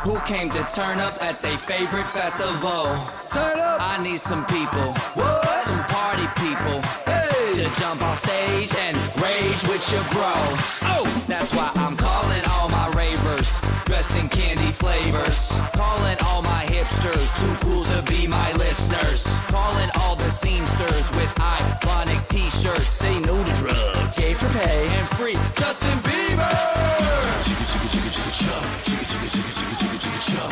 who came to turn up at their favorite festival. Turn up. I need some people, what? Some party people, hey, to jump on stage and rage with your bro. Oh, that's why I'm calling all my ravers, dressed in candy flavors. Calling all my hipsters, too cool to be my listeners. Calling all the scenesters with iconic t-shirts. Say no to drugs, yay for pay, and free Justin Bieber.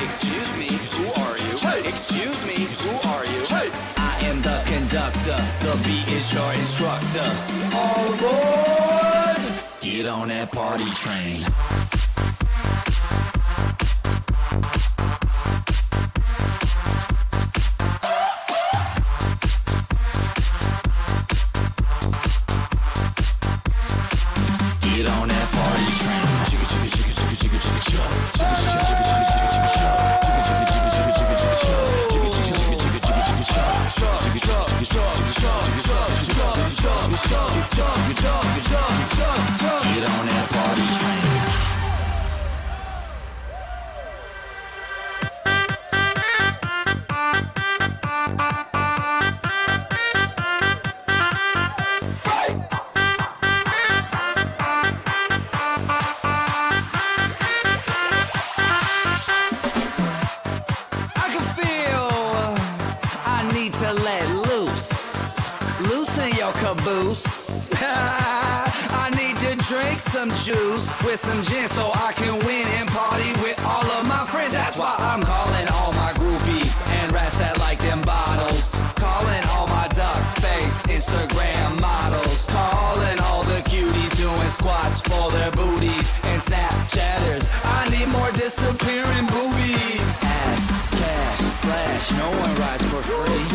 Excuse me, who are you? Hey. Excuse me, who are you? Hey. I am the conductor, the beat is your instructor. All aboard! Get on that party train. Get on that party train. Get on that party train. I can feel I need to let loose. Loosen your caboose. I need to drink some juice with some gin so I can win and party with all of my friends. That's why I'm calling all my groupies and rats that like them bottles. Calling all my duck face Instagram models. Calling all the cuties doing squats for their booties and Snapchatters. I need more disappearing boobies. Ass, cash, flash, no one rides for free.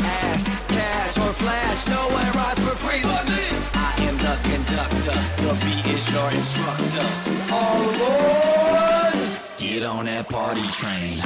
Ass, cash, or flash, no one rides for free but me. I am the conductor, the beat is your instructor. All aboard! Get on that party train.